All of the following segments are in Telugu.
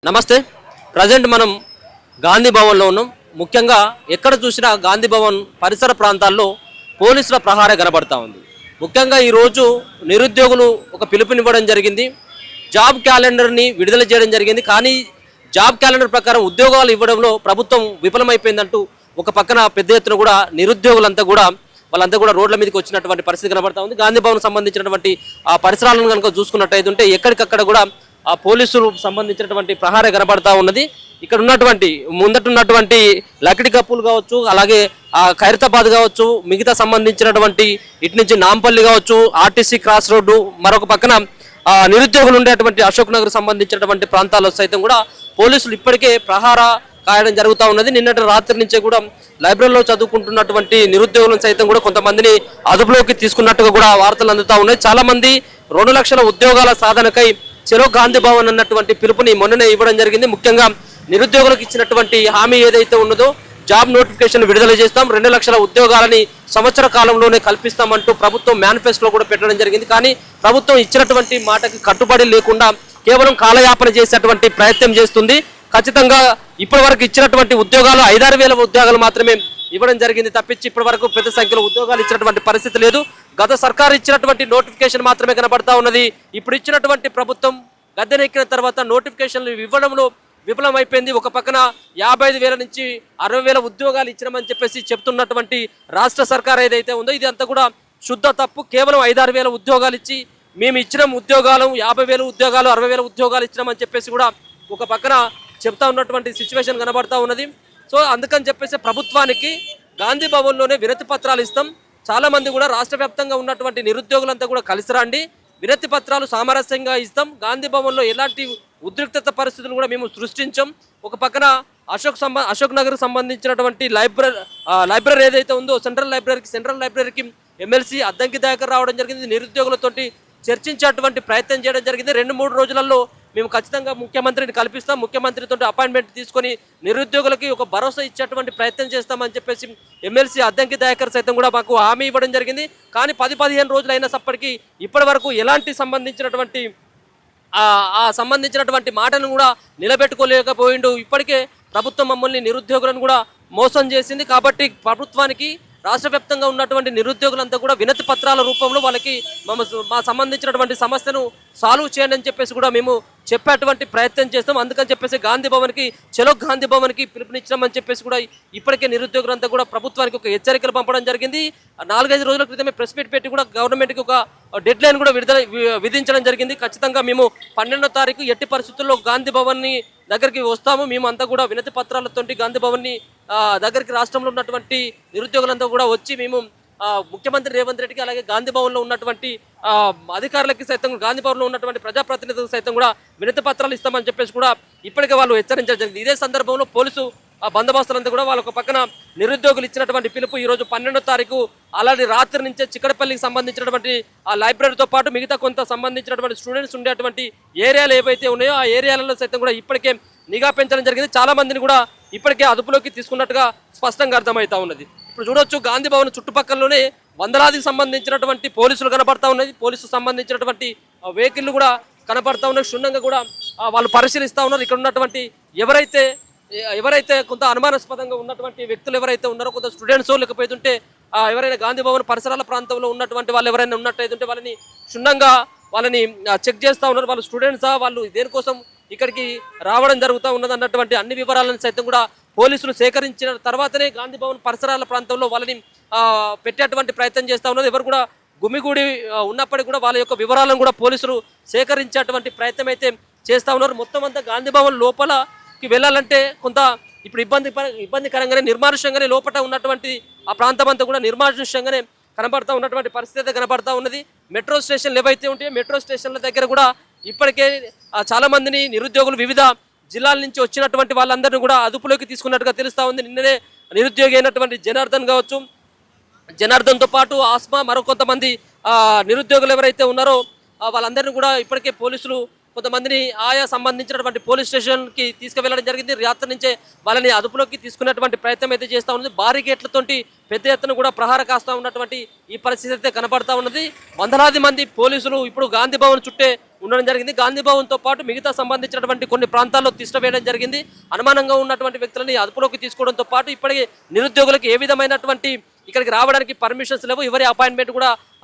నమస్తే. ప్రజెంట్ మనం గాంధీ భవన్లో ఉన్నాం. ముఖ్యంగా ఎక్కడ చూసినా గాంధీ భవన్ పరిసర ప్రాంతాల్లో పోలీసుల ప్రహార కనబడతా ఉంది. ముఖ్యంగా ఈరోజు నిరుద్యోగులు ఒక పిలుపునివ్వడం జరిగింది. జాబ్ క్యాలెండర్ని విడుదల చేయడం జరిగింది. కానీ జాబ్ క్యాలెండర్ ప్రకారం ఉద్యోగాలు ఇవ్వడంలో ప్రభుత్వం విఫలమైపోయిందంటూ ఒక పక్కన పెద్ద ఎత్తున కూడా నిరుద్యోగులంతా కూడా రోడ్ల మీదకి వచ్చినటువంటి పరిస్థితి కనబడతా ఉంది. గాంధీ భవన్ సంబంధించినటువంటి ఆ పరిసరాలను కనుక చూసుకున్నట్టయితే ఎక్కడికక్కడ కూడా ఆ పోలీసులు సంబంధించినటువంటి ప్రహార కనబడతా ఉన్నది. ఇక్కడ ఉన్నటువంటి ముందటున్నటువంటి లకిడి కప్పులు కావచ్చు, అలాగే ఆ ఖైరతాబాద్ కావచ్చు, మిగతా సంబంధించినటువంటి ఇటు నుంచి నాంపల్లి కావచ్చు, ఆర్టీసీ క్రాస్ రోడ్డు, మరొక పక్కన నిరుద్యోగులు ఉండేటువంటి అశోక్ నగర్ సంబంధించినటువంటి ప్రాంతాల్లో సైతం కూడా పోలీసులు ఇప్పటికే ప్రహార కాయడం జరుగుతూ ఉన్నది. నిన్నటి రాత్రి నుంచే కూడా లైబ్రరీలో చదువుకుంటున్నటువంటి నిరుద్యోగులను సైతం కూడా కొంతమందిని అదుపులోకి తీసుకున్నట్టుగా కూడా వార్తలు అందుతూ ఉన్నాయి. చాలా మంది 2 లక్షల ఉద్యోగాల సాధనకై చెరో గాంధీ భవన్ అన్నటువంటి పిలుపుని మొన్ననే ఇవ్వడం జరిగింది. ముఖ్యంగా నిరుద్యోగులకు ఇచ్చినటువంటి హామీ ఏదైతే ఉన్నదో జాబ్ నోటిఫికేషన్ విడుదల చేస్తాం, 2 లక్షల ఉద్యోగాలని సంవత్సర కాలంలోనే కల్పిస్తామంటూ ప్రభుత్వం మేనిఫెస్టోలో కూడా పెట్టడం జరిగింది. కానీ ప్రభుత్వం ఇచ్చినటువంటి మాటకి కట్టుబడి లేకుండా కేవలం కాలయాపన చేసేటువంటి ప్రయత్నం చేస్తుంది. ఖచ్చితంగా ఇప్పటి వరకు ఇచ్చినటువంటి ఉద్యోగాలు 5-6 వేల ఉద్యోగాలు మాత్రమే ఇవ్వడం జరిగింది తప్పించి ఇప్పటి వరకు పెద్ద సంఖ్యలో ఉద్యోగాలు ఇచ్చినటువంటి పరిస్థితి లేదు. గత సర్కారు ఇచ్చినటువంటి నోటిఫికేషన్ మాత్రమే కనబడతా ఉన్నది. ఇప్పుడు ఇచ్చినటువంటి ప్రభుత్వం గద్దెనెక్కిన తర్వాత నోటిఫికేషన్లు ఇవ్వడంలో విఫలమైపోయింది. ఒక పక్కన 55,000 నుంచి 60,000 ఉద్యోగాలు ఇచ్చినామని చెప్పేసి చెప్తున్నటువంటి రాష్ట్ర సర్కార్ ఏదైతే ఉందో ఇది అంతా కూడా శుద్ధ తప్పు. కేవలం 5-6 వేల ఉద్యోగాలు ఇచ్చి మేము ఇచ్చిన ఉద్యోగాలు 50,000 ఉద్యోగాలు 60,000 ఉద్యోగాలు ఇచ్చినామని చెప్పేసి కూడా ఒక పక్కన చెప్తా ఉన్నటువంటి సిచ్యువేషన్ కనబడతా ఉన్నది. సో అందుకని చెప్పేసి ప్రభుత్వానికి గాంధీ భవన్లోనే వినతి పత్రాలు ఇస్తాం. చాలా మంది కూడా రాష్ట్ర వ్యాప్తంగా ఉన్నటువంటి నిరుద్యోగులంతా కూడా కలిసి రండి, వినతి పత్రాలు సామరస్యంగా ఇస్తాం. గాంధీ భవన్లో ఎలాంటి ఉద్రిక్తత పరిస్థితులు కూడా మేము సృష్టించాం. ఒక పక్కన అశోక్ నగర్ సంబంధించినటువంటి లైబ్రరీ ఏదైతే ఉందో సెంట్రల్ లైబ్రరీకి ఎమ్మెల్సీ అద్దంకి దయాకర్ రావడం జరిగింది. నిరుద్యోగులతోటి చర్చించేటువంటి ప్రయత్నం చేయడం జరిగింది. 2-3 రోజులలో మేము ఖచ్చితంగా ముఖ్యమంత్రిని కల్పిస్తాం, ముఖ్యమంత్రితో అపాయింట్మెంట్ తీసుకొని నిరుద్యోగులకి ఒక భరోసా ఇచ్చేటువంటి ప్రయత్నం చేస్తామని చెప్పేసి ఎమ్మెల్సీ అద్దంకి దయాకర్ సైతం కూడా మాకు హామీ ఇవ్వడం జరిగింది. కానీ 10-15 రోజులు అయినప్పటికీ ఇప్పటి వరకు ఎలాంటి సంబంధించినటువంటి మాటను కూడా నిలబెట్టుకోలేకపోయిండు. ఇప్పటికే ప్రభుత్వం మమ్మల్ని నిరుద్యోగులను కూడా మోసం చేసింది. కాబట్టి ప్రభుత్వానికి రాష్ట్ర వ్యాప్తంగా ఉన్నటువంటి నిరుద్యోగులంతా కూడా వినతి పత్రాల రూపంలో వాళ్ళకి మా సంబంధించినటువంటి సమస్యను సాల్వ్ చేయండి అని చెప్పేసి కూడా మేము చెప్పేటువంటి ప్రయత్నం చేస్తాం. అందుకని చెప్పేసి చెలో గాంధీ భవన్కి పిలుపునిచ్చామని చెప్పేసి కూడా ఇప్పటికే నిరుద్యోగులంతా కూడా ప్రభుత్వానికి ఒక హెచ్చరికలు పంపడం జరిగింది. 4-5 రోజుల క్రితమే ప్రెస్ మీట్ పెట్టి కూడా గవర్నమెంట్కి ఒక డెడ్ లైన్ కూడా విధించడం జరిగింది. ఖచ్చితంగా మేము 12వ తారీఖు ఎట్టి పరిస్థితుల్లో గాంధీ భవన్ని దగ్గరికి వస్తాము. మేము అంతా కూడా వినతి పత్రాలతో గాంధీ భవన్ని దగ్గరికి రాష్ట్రంలో ఉన్నటువంటి నిరుద్యోగులంతా కూడా వచ్చి మేము ముఖ్యమంత్రి రేవంత్ రెడ్డికి అలాగే గాంధీ భవన్లో ఉన్నటువంటి అధికారులకి సైతం గాంధీ భవన్లో ఉన్నటువంటి ప్రజాప్రతినిధులకు సైతం కూడా వినతి పత్రాలు ఇస్తామని చెప్పేసి కూడా ఇప్పటికే వాళ్ళు హెచ్చరించడం జరిగింది. ఇదే సందర్భంలో పోలీసు బందోబస్తులంతా కూడా వాళ్ళొక పక్కన నిరుద్యోగులు ఇచ్చినటువంటి పిలుపు ఈరోజు 12వ తారీఖు అలాంటి రాత్రి నుంచే చిక్కడపల్లికి సంబంధించినటువంటి ఆ లైబ్రరీతో పాటు మిగతా కొంత సంబంధించినటువంటి స్టూడెంట్స్ ఉండేటువంటి ఏరియాలు ఏవైతే ఉన్నాయో ఆ ఏరియాలలో సైతం కూడా ఇప్పటికే నిఘా పెంచడం జరిగింది. చాలా మందిని కూడా ఇప్పటికే అదుపులోకి తీసుకున్నట్టుగా స్పష్టంగా అర్థమవుతా ఉన్నది. ఇప్పుడు చూడొచ్చు గాంధీ భవన్ చుట్టుపక్కలలోనే వందలాదికి సంబంధించినటువంటి పోలీసులు కనపడతా ఉన్నది. పోలీసు సంబంధించినటువంటి వెహికల్ కూడా కనపడతా ఉన్నాయి. క్షుణ్ణంగా కూడా వాళ్ళు పరిశీలిస్తూ ఉన్నారు. ఇక్కడ ఉన్నటువంటి ఎవరైతే కొంత అనుమానాస్పదంగా ఉన్నటువంటి వ్యక్తులు ఎవరైతే ఉన్నారో కొంత స్టూడెంట్స్ లేకపోతుంటే ఎవరైనా గాంధీ భవన్ పరిసరాల ప్రాంతంలో ఉన్నటువంటి వాళ్ళు ఎవరైనా ఉన్నట్టయితుంటే వాళ్ళని క్షుణ్ణంగా చెక్ చేస్తూ ఉన్నారు. వాళ్ళు స్టూడెంట్సా, వాళ్ళు దేనికోసం ఇక్కడికి రావడం జరుగుతూ ఉన్నది అన్నటువంటి అన్ని వివరాలను సైతం కూడా పోలీసులు సేకరించిన తర్వాతనే గాంధీ భవన్ పరిసరాల ప్రాంతంలో వాళ్ళని పెట్టేటువంటి ప్రయత్నం చేస్తూ ఉన్నారు. ఎవరు కూడా గుమిగూడి ఉన్నప్పటికీ కూడా వాళ్ళ యొక్క వివరాలను కూడా పోలీసులు సేకరించేటువంటి ప్రయత్నం అయితే చేస్తూ ఉన్నారు. మొత్తం అంతా గాంధీ భవన్ లోపలకి వెళ్ళాలంటే కొంత ఇప్పుడు ఇబ్బందికరంగానే నిర్మానుష్యంగానే లోపల ఉన్నటువంటి ఆ ప్రాంతం అంతా కూడా నిర్మానుష్యంగానే కనబడతా ఉన్నటువంటి పరిస్థితి కనబడతా ఉన్నది. మెట్రో స్టేషన్లు ఏవైతే ఉంటాయో మెట్రో స్టేషన్ల దగ్గర కూడా ఇప్పటికే చాలా మందిని నిరుద్యోగులు వివిధ జిల్లాల నుంచి వచ్చినటువంటి వాళ్ళందరినీ కూడా అదుపులోకి తీసుకున్నట్టుగా తెలుస్తూ ఉంది. నిన్ననే నిరుద్యోగి అయినటువంటి జనార్దన్తో పాటు ఆస్మా మరో కొంతమంది నిరుద్యోగులు ఎవరైతే ఉన్నారో వాళ్ళందరినీ కూడా ఇప్పటికే పోలీసులు కొంతమందిని ఆయా సంబంధించినటువంటి పోలీస్ స్టేషన్కి తీసుకువెళ్ళడం జరిగింది. రాత్రి నుంచే వాళ్ళని అదుపులోకి తీసుకున్నటువంటి ప్రయత్నం అయితే చేస్తూ ఉంది. భారీ గేట్లతోటి పెద్ద ఎత్తున కూడా ప్రహార కాస్తూ ఉన్నటువంటి ఈ పరిస్థితి అయితే కనబడతా ఉన్నది. వందలాది మంది పోలీసులు ఇప్పుడు గాంధీ భవన్ చుట్టే ఉండడం జరిగింది. గాంధీ భవన్తో పాటు మిగతా సంబంధించినటువంటి కొన్ని ప్రాంతాల్లో తిష్ట వేయడం జరిగింది. అనుమానంగా ఉన్నటువంటి వ్యక్తులని అదుపులోకి తీసుకోవడంతో పాటు ఇప్పటికే నిరుద్యోగులకు ఏ విధమైనటువంటి ఇక్కడికి రావడానికి పర్మిషన్స్ లేవు, ఎవరి అపాయింట్మెంట్ కూడా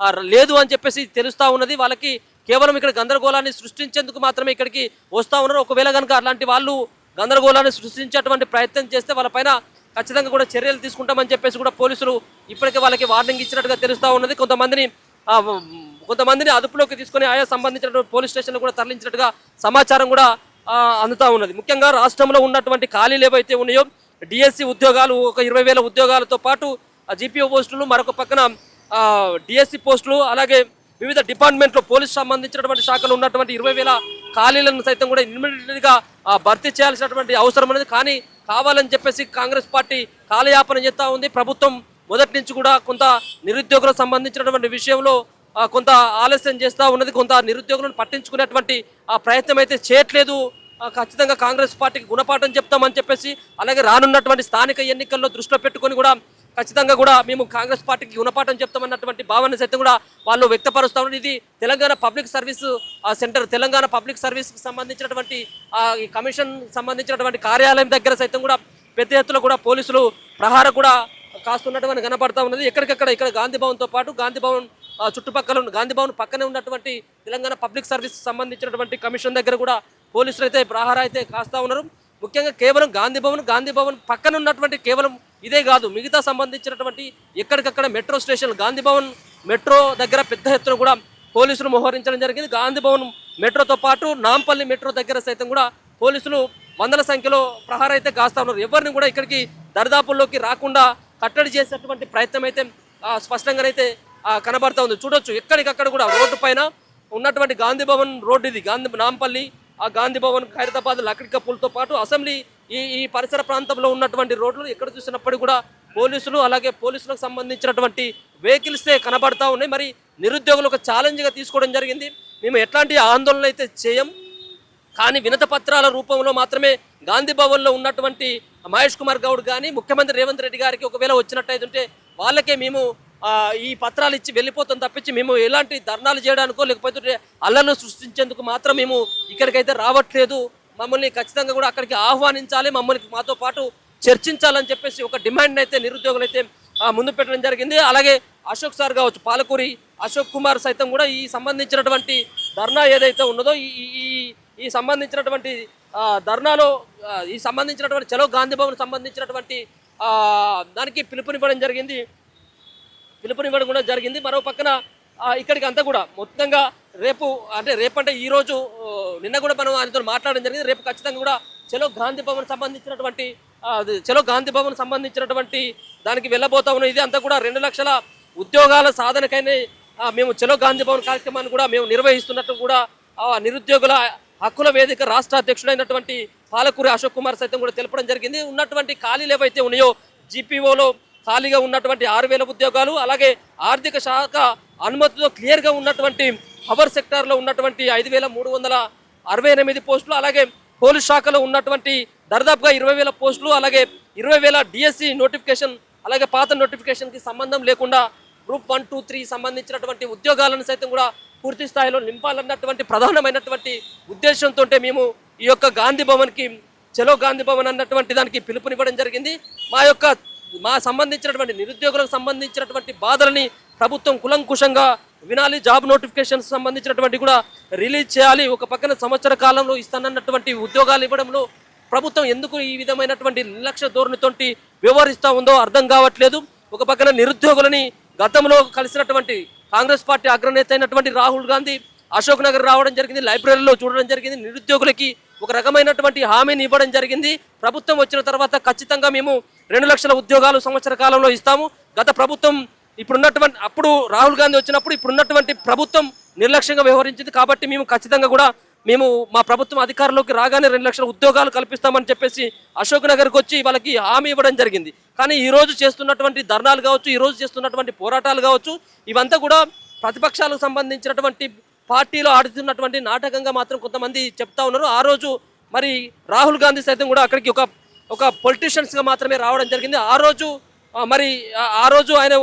లేదు అని చెప్పేసి తెలుస్తూ ఉన్నది. వాళ్ళకి కేవలం ఇక్కడ గందరగోళాన్ని సృష్టించేందుకు మాత్రమే ఇక్కడికి వస్తూ ఉన్నారు. ఒకవేళ కనుక అలాంటి వాళ్ళు గందరగోళాన్ని సృష్టించేటువంటి ప్రయత్నం చేస్తే వాళ్ళపైన ఖచ్చితంగా కూడా చర్యలు తీసుకుంటామని చెప్పేసి కూడా పోలీసులు ఇప్పటికే వాళ్ళకి వార్నింగ్ ఇచ్చినట్టుగా తెలుస్తూ ఉన్నది. కొంతమందిని అదుపులోకి తీసుకొని ఆయా సంబంధించినటువంటి పోలీస్ స్టేషన్లు కూడా తరలించినట్టుగా సమాచారం కూడా అందుతూ ఉన్నది. ముఖ్యంగా రాష్ట్రంలో ఉన్నటువంటి ఖాళీలు ఏవైతే ఉన్నాయో డిఎస్సి ఉద్యోగాలు ఒక 20,000 ఉద్యోగాలతో పాటు జీపీఓ పోస్టులు, మరొక పక్కన డిఎస్సి పోస్టులు, అలాగే వివిధ డిపార్ట్మెంట్లో పోలీసు సంబంధించినటువంటి శాఖలు ఉన్నటువంటి 20,000 ఖాళీలను సైతం కూడా ఇమ్మీడియట్గా భర్తీ చేయాల్సినటువంటి అవసరం అనేది. కానీ కావాలని చెప్పేసి కాంగ్రెస్ పార్టీ కాలయాపన చేస్తూ ఉంది. ప్రభుత్వం మొదటి నుంచి కూడా కొంత నిరుద్యోగులకు సంబంధించినటువంటి విషయంలో కొంత ఆలస్యం చేస్తూ ఉన్నది. కొంత నిరుద్యోగులను పట్టించుకునేటువంటి ప్రయత్నం అయితే చేయట్లేదు. ఖచ్చితంగా కాంగ్రెస్ పార్టీకి గుణపాఠం చెప్తామని చెప్పేసి, అలాగే రానున్నటువంటి స్థానిక ఎన్నికల్లో దృష్టిలో పెట్టుకొని కూడా ఖచ్చితంగా కూడా మేము కాంగ్రెస్ పార్టీకి గుణపాఠం చెప్తామన్నటువంటి భావన సైతం కూడా వాళ్ళు వ్యక్తపరుస్తూ ఉన్నారు. ఇది Telangana public service centre, Telangana public సర్వీస్కి సంబంధించినటువంటి ఈ కమిషన్ సంబంధించినటువంటి కార్యాలయం దగ్గర సైతం కూడా పెద్ద ఎత్తున కూడా పోలీసులు ప్రహార కూడా కాస్తున్నటువంటి కనపడతా ఉన్నది. ఎక్కడికక్కడ ఇక్కడ గాంధీ భవన్తో పాటు గాంధీ భవన్ చుట్టుపక్కల గాంధీ భవన్ పక్కనే ఉన్నటువంటి తెలంగాణ పబ్లిక్ సర్వీస్ సంబంధించినటువంటి కమిషన్ దగ్గర కూడా పోలీసులు అయితే ప్రహార అయితే కాస్తూ ఉన్నారు. ముఖ్యంగా కేవలం గాంధీ భవన్ పక్కన ఉన్నటువంటి కేవలం ఇదే కాదు, మిగతా సంబంధించినటువంటి ఎక్కడికక్కడ metro station, Gandhi Bhavan metro దగ్గర పెద్ద ఎత్తున కూడా పోలీసులు మోహరించడం జరిగింది. గాంధీ భవన్ మెట్రోతో పాటు నాంపల్లి మెట్రో దగ్గర సైతం కూడా పోలీసులు వందల సంఖ్యలో ప్రహార అయితే కాస్తా ఉన్నారు. ఎవరిని కూడా ఇక్కడికి దరిదాపుల్లోకి రాకుండా కట్టడి చేసేటువంటి ప్రయత్నం అయితే స్పష్టంగానైతే కనబడతా ఉంది. చూడొచ్చు ఎక్కడికక్కడ కూడా రోడ్డు పైన ఉన్నటువంటి గాంధీ భవన్ రోడ్డు, ఇది నాంపల్లి, ఆ గాంధీ భవన్, ఖైరతాబాద్, లక్డీ కపూల్తో పాటు అసెంబ్లీ ఈ పరిసర ప్రాంతంలో ఉన్నటువంటి రోడ్లు ఎక్కడ చూసినప్పటికీ కూడా పోలీసులు, అలాగే పోలీసులకు సంబంధించినటువంటి వెహికల్సే కనబడతా ఉన్నాయి. మరి నిరుద్యోగులు ఒక ఛాలెంజ్గా తీసుకోవడం జరిగింది. మేము ఎట్లాంటి ఆందోళన అయితే చేయం, కానీ వినత పత్రాల రూపంలో మాత్రమే గాంధీ భవన్లో ఉన్నటువంటి మహేష్ కుమార్ గౌడ్ కానీ ముఖ్యమంత్రి రేవంత్ రెడ్డి గారికి ఒకవేళ వచ్చినట్టయితే వాళ్ళకే మేము ఈ పత్రాలు ఇచ్చి వెళ్ళిపోతాం తప్పించి మేము ఎలాంటి ధర్నాలు చేయడానికో లేకపోతే అల్లర్లు సృష్టించేందుకు మాత్రం మేము ఇక్కడికైతే రావట్లేదు. మమ్మల్ని ఖచ్చితంగా కూడా అక్కడికి ఆహ్వానించాలి, మమ్మల్ని మాతో పాటు చర్చించాలని చెప్పేసి ఒక డిమాండ్ అయితే నిరుద్యోగులు అయితే ముందు పెట్టడం జరిగింది. అలాగే అశోక్ సార్ కావచ్చు, పాలకూరి అశోక్ కుమార్ సైతం కూడా ఈ సంబంధించినటువంటి ధర్నా ఏదైతే ఉన్నదో ఈ సంబంధించినటువంటి ధర్నాలో ఈ సంబంధించినటువంటి చలో గాంధీ భవన్ సంబంధించినటువంటి దానికి పిలుపునివ్వడం కూడా జరిగింది. మరో పక్కన ఇక్కడికి అంతా కూడా మొత్తంగా రేపంటే ఈరోజు నిన్న కూడా మనం ఆయనతో మాట్లాడడం జరిగింది. రేపు ఖచ్చితంగా కూడా చలో గాంధీ భవన్ సంబంధించినటువంటి దానికి వెళ్ళబోతా ఉన్నాం. ఇది అంతా కూడా 2 లక్షల ఉద్యోగాల సాధనకైనా మేము చలో గాంధీ భవన్ కార్యక్రమాన్ని కూడా మేము నిర్వహిస్తున్నట్టు కూడా నిరుద్యోగుల హక్కుల వేదిక రాష్ట్ర అధ్యక్షుడైనటువంటి పాలకూరి అశోక్ కుమార్ సైతం కూడా తెలపడం జరిగింది. ఉన్నటువంటి ఖాళీలు ఏవైతే ఉన్నాయో జీపీఓలో ఖాళీగా ఉన్నటువంటి 6,000 ఉద్యోగాలు, అలాగే ఆర్థిక శాఖ అనుమతితో క్లియర్గా ఉన్నటువంటి పవర్ సెక్టార్లో ఉన్నటువంటి 5,368 పోస్టులు, అలాగే పోలీస్ శాఖలో ఉన్నటువంటి దరిదాపుగా 20,000 పోస్టులు, అలాగే 20,000 డిఎస్సి నోటిఫికేషన్, అలాగే పాత నోటిఫికేషన్కి సంబంధం లేకుండా గ్రూప్ 1, 2, 3 సంబంధించినటువంటి ఉద్యోగాలను సైతం కూడా పూర్తి స్థాయిలో నింపాలన్నటువంటి ప్రధానమైనటువంటి ఉద్దేశంతో మేము ఈ యొక్క గాంధీ భవన్కి చలో గాంధీ భవన్ అన్నటువంటి దానికి పిలుపునివ్వడం జరిగింది. మా సంబంధించినటువంటి నిరుద్యోగులకు సంబంధించినటువంటి బాధలని ప్రభుత్వం కులంకుశంగా వినాలి, జాబ్ నోటిఫికేషన్స్ సంబంధించినటువంటి కూడా రిలీజ్ చేయాలి. ఒక పక్కన సంవత్సర కాలంలో ఇస్తానన్నటువంటి ఉద్యోగాలు ఇవ్వడంలో ప్రభుత్వం ఎందుకు ఈ విధమైనటువంటి నిర్లక్ష్య ధోరణితోటి వ్యవహరిస్తూ ఉందో అర్థం కావట్లేదు. ఒక పక్కన నిరుద్యోగులని గతంలో కలిసినటువంటి కాంగ్రెస్ పార్టీ అగ్రనేత అయినటువంటి రాహుల్ గాంధీ అశోక్ నగర్ రావడం జరిగింది, లైబ్రరీలో చూడడం జరిగింది, నిరుద్యోగులకి ఒక రకమైనటువంటి హామీని ఇవ్వడం జరిగింది. ప్రభుత్వం వచ్చిన తర్వాత ఖచ్చితంగా మేము 2 లక్షల ఉద్యోగాలు సంవత్సర కాలంలో ఇస్తాము. గత ప్రభుత్వం అప్పుడు రాహుల్ గాంధీ వచ్చినప్పుడు ఇప్పుడున్నటువంటి ప్రభుత్వం నిర్లక్ష్యంగా వ్యవహరించింది. కాబట్టి మేము ఖచ్చితంగా కూడా మా ప్రభుత్వం అధికారంలోకి రాగానే 2 లక్షల ఉద్యోగాలు కల్పిస్తామని చెప్పేసి అశోక్ నగర్కి వచ్చి వాళ్ళకి హామీ ఇవ్వడం జరిగింది. కానీ ఈరోజు చేస్తున్నటువంటి ధర్నాలు కావచ్చు, ఈరోజు చేస్తున్నటువంటి పోరాటాలు కావచ్చు, ఇవంతా కూడా ప్రతిపక్షాలకు సంబంధించినటువంటి పార్టీలో ఆడుతున్నటువంటి నాటకంగా మాత్రం కొంతమంది చెప్తా ఉన్నారు. ఆ రోజు మరి రాహుల్ గాంధీ సైతం కూడా అక్కడికి ఒక పొలిటీషియన్స్గా మాత్రమే రావడం జరిగింది. ఆ రోజు ఆయన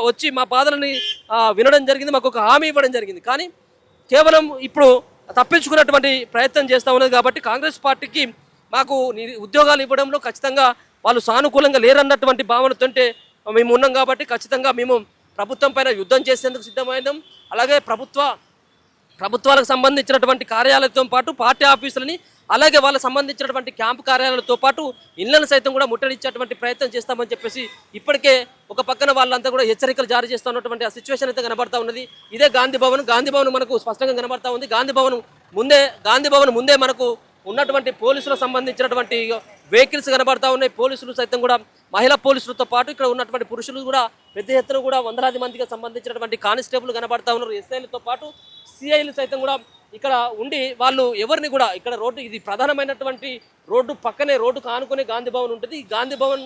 వచ్చి మా బాధలని వినడం జరిగింది, మాకు ఒక హామీ ఇవ్వడం జరిగింది. కానీ కేవలం ఇప్పుడు తప్పించుకున్నటువంటి ప్రయత్నం చేస్తూ ఉన్నది. కాబట్టి కాంగ్రెస్ పార్టీకి మాకు ఉద్యోగాలు ఇవ్వడంలో ఖచ్చితంగా వాళ్ళు సానుకూలంగా లేరన్నటువంటి భావనతోంటే మేము ఉన్నాం. కాబట్టి ఖచ్చితంగా మేము ప్రభుత్వం పైన యుద్ధం చేసేందుకు సిద్ధమైనాం. అలాగే ప్రభుత్వాలకు సంబంధించినటువంటి కార్యాలయంతో పాటు పార్టీ ఆఫీసులని, అలాగే వాళ్ళకి సంబంధించినటువంటి క్యాంపు కార్యాలయాలతో పాటు ఇళ్లను సైతం కూడా ముట్టడించేటువంటి ప్రయత్నం చేస్తామని చెప్పేసి ఇప్పటికే ఒక పక్కన వాళ్ళంతా కూడా హెచ్చరికలు జారీ చేస్తున్నటువంటి ఆ సిచ్యువేషన్ అయితే కనబడతా ఉన్నది. ఇదే గాంధీ భవన్ మనకు స్పష్టంగా కనబడతా ఉంది. గాంధీ భవన్ ముందే మనకు ఉన్నటువంటి పోలీసులకు సంబంధించినటువంటి వెహికల్స్ కనబడతా ఉన్నాయి. పోలీసులు సైతం కూడా మహిళా పోలీసులతో పాటు ఇక్కడ ఉన్నటువంటి పురుషులు కూడా పెద్ద ఎత్తున కూడా వందలాది మందికి సంబంధించినటువంటి కానిస్టేబుల్ కనబడతా ఉన్నారు. ఎస్ఐలతో పాటు సిఐలు సైతం కూడా ఇక్కడ ఉండి వాళ్ళు ఎవరిని కూడా ఇక్కడ రోడ్డు, ఇది ప్రధానమైనటువంటి రోడ్డు పక్కనే, రోడ్డుకు ఆనుకునే గాంధీ భవన్ ఉంటుంది. ఈ గాంధీ భవన్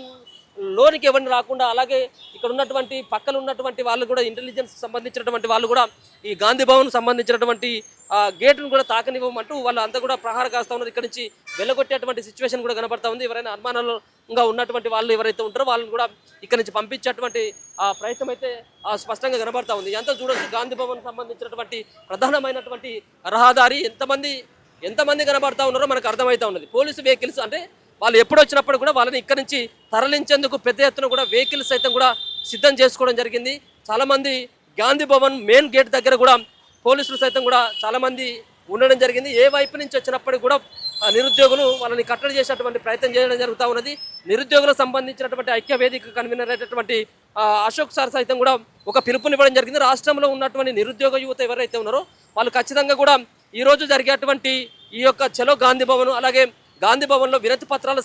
లోనికి ఎవరిని రాకుండా, అలాగే ఇక్కడ ఉన్నటువంటి పక్కన ఉన్నటువంటి వాళ్ళు కూడా ఇంటెలిజెన్స్ సంబంధించినటువంటి వాళ్ళు కూడా ఈ గాంధీ భవన్ సంబంధించినటువంటి గేటును కూడా తాకనివ్వమంటూ వాళ్ళు అంతా కూడా ప్రహార కాస్తా ఉన్నారు. ఇక్కడ నుంచి వెళ్ళగొట్టేటువంటి సిచ్యువేషన్ కూడా కనబడతా ఉంది. ఎవరైనా అనుమానాలుగా ఉన్నటువంటి వాళ్ళు ఎవరైతే ఉంటారో వాళ్ళని కూడా ఇక్కడ నుంచి పంపించేటువంటి ప్రయత్నం అయితే స్పష్టంగా కనబడతా ఉంది. ఎంత చూడొచ్చు, గాంధీ భవన్ సంబంధించినటువంటి ప్రధానమైనటువంటి రహదారి ఎంతమంది కనబడతా ఉన్నారో మనకు అర్థమవుతా ఉన్నది. పోలీసు వెహికల్స్ అంటే వాళ్ళు ఎప్పుడు వచ్చినప్పుడు కూడా వాళ్ళని ఇక్కడ నుంచి తరలించేందుకు పెద్ద ఎత్తున కూడా వెహికల్స్ సైతం కూడా సిద్ధం చేసుకోవడం జరిగింది. చాలామంది గాంధీ భవన్ మెయిన్ గేట్ దగ్గర కూడా పోలీసులు సైతం కూడా చాలామంది ఉండడం జరిగింది. ఏ వైపు నుంచి వచ్చినప్పటికీ కూడా నిరుద్యోగులు వాళ్ళని కట్టడి చేసేటువంటి ప్రయత్నం చేయడం జరుగుతూ ఉన్నది. నిరుద్యోగులకు సంబంధించినటువంటి ఐక్య వేదిక కన్వీనర్ అయినటువంటి అశోక్ సార్ సైతం కూడా ఒక పిలుపునివ్వడం జరిగింది. రాష్ట్రంలో ఉన్నటువంటి నిరుద్యోగ యువత ఎవరైతే ఉన్నారో వాళ్ళు ఖచ్చితంగా కూడా ఈరోజు జరిగేటువంటి ఈ యొక్క చలో గాంధీ భవన్, అలాగే గాంధీ భవన్లో వినతి పత్రాలు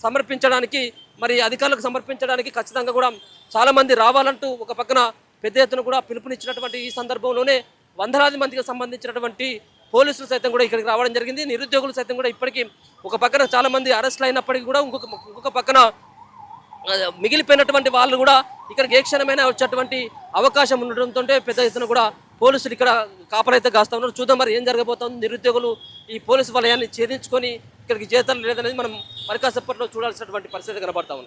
సమర్పించడానికి, మరి అధికారులకు సమర్పించడానికి ఖచ్చితంగా కూడా చాలామంది రావాలంటూ ఒక పక్కన పెద్ద ఎత్తున కూడా పిలుపునిచ్చినటువంటి ఈ సందర్భంలోనే వందలాది మందికి సంబంధించినటువంటి పోలీసులు సైతం కూడా ఇక్కడికి రావడం జరిగింది. నిరుద్యోగులు సైతం కూడా ఇప్పటికీ ఒక పక్కన చాలామంది అరెస్టులు అయినప్పటికీ కూడా ఇంకొక పక్కన మిగిలిపోయినటువంటి వాళ్ళు కూడా ఇక్కడికి ఏ క్షణమైనా వచ్చేటువంటి అవకాశం ఉండడంతో పెద్ద ఎత్తున కూడా పోలీసులు ఇక్కడ కాపలైతే కాస్తా ఉన్నారు. చూద్దాం మరి ఏం జరగబోతుంది. నిరుద్యోగులు ఈ పోలీసు వలయాన్ని ఛేదించుకొని ఇక్కడికి జీతాలు లేదనేది మనం మరి కాసేపట్లో చూడాల్సినటువంటి పరిస్థితి కనబడతా ఉంది.